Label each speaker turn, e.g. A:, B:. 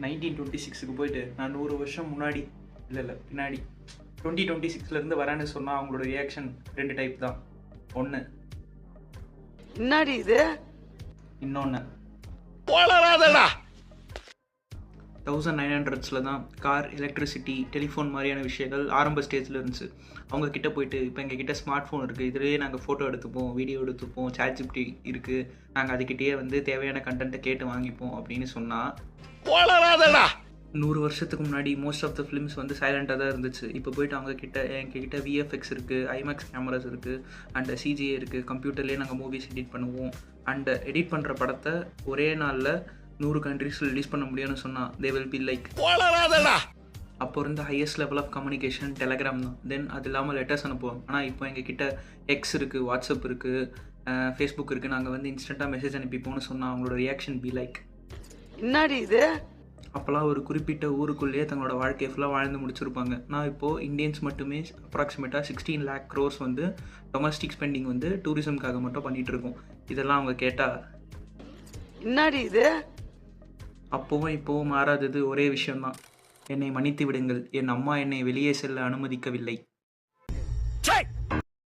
A: 1926க்கு போயிட்டு நான் 100 வருஷம் முன்னாடி இல்லை பின்னாடி 2026லேருந்து வரேன்னு சொன்னால் அவங்களோட ரியாக்ஷன் 2 டைப் தான். ஒன்று
B: என்னடி இது,
A: இன்னொன்று 1900s தான் கார், எலக்ட்ரிசிட்டி, டெலிஃபோன் மாதிரியான விஷயங்கள் ஆரம்ப ஸ்டேஜில் இருந்துச்சு. அவங்க கிட்ட போயிட்டு இப்போ எங்கள் கிட்ட ஸ்மார்ட் ஃபோன் இருக்குது, இதுலேயே நாங்கள் ஃபோட்டோ எடுத்துப்போம், வீடியோ எடுத்துப்போம், ChatGPT இருக்குது, நாங்கள் அதுக்கிட்டேயே வந்து தேவையான கண்டென்ட்டை கேட்டு வாங்கிப்போம் அப்படின்னு சொன்னால் 100 வருஷத்துக்கு முன்னாடி மோஸ்ட் ஆஃப் த ஃபிலிம்ஸ் வந்து சைலண்ட்டாக தான் இருந்துச்சு. இப்போ போயிட்டு எங்ககிட்ட VFX இருக்குது, IMAX கேமராஸ் இருக்குது, அண்ட் CGI இருக்குது, கம்ப்யூட்டர்லேயே நாங்கள் மூவிஸ் எடிட் பண்ணுவோம். அண்ட் எடிட் பண்ணுற படத்தை ஒரே நாளில் 100 கண்ட்ரீஸில் ரிலீஸ் பண்ண முடியும்னு சொன்னால் தே வில் பி லைக். அப்போ இருந்த highest level of communication telegram தான். தென் அது இல்லாமல் லெட்டர்ஸ் அனுப்புவோம். ஆனால் இப்போ எங்கள் கிட்ட எக்ஸ் இருக்குது, வாட்ஸ்அப் இருக்குது, ஃபேஸ்புக் இருக்குது, நாங்கள் வந்து இன்ஸ்டண்ட்டாக மெசேஜ் அனுப்பிப்போம்னு சொன்னால் அவங்களோட ரியாக்ஷன் பி லைக்.
B: என்னடி இது,
A: அப்போல்லாம் ஒரு குறிப்பிட்ட ஊருக்குள்ளேயே தங்களோட வாழ்க்கையை ஃபுல்லாக வாழ்ந்து முடிச்சிருப்பாங்க. நான் இப்போது இந்தியன்ஸ் மட்டுமே அப்ராக்சிமேட்டாக 16 lakh crores வந்து டொமஸ்டிக் ஸ்பெண்டிங் வந்து டூரிசம்காக மட்டும் பண்ணிகிட்ருக்கோம். இதெல்லாம் அவங்க கேட்டால்
B: என்னடி இது,
A: அப்போவும் இப்போவும் மாறாதது ஒரே விஷயம்தான். என்னை மன்னித்து விடுங்கள், என் அம்மா என்னை வெளியே செல்ல அனுமதிக்கவில்லை.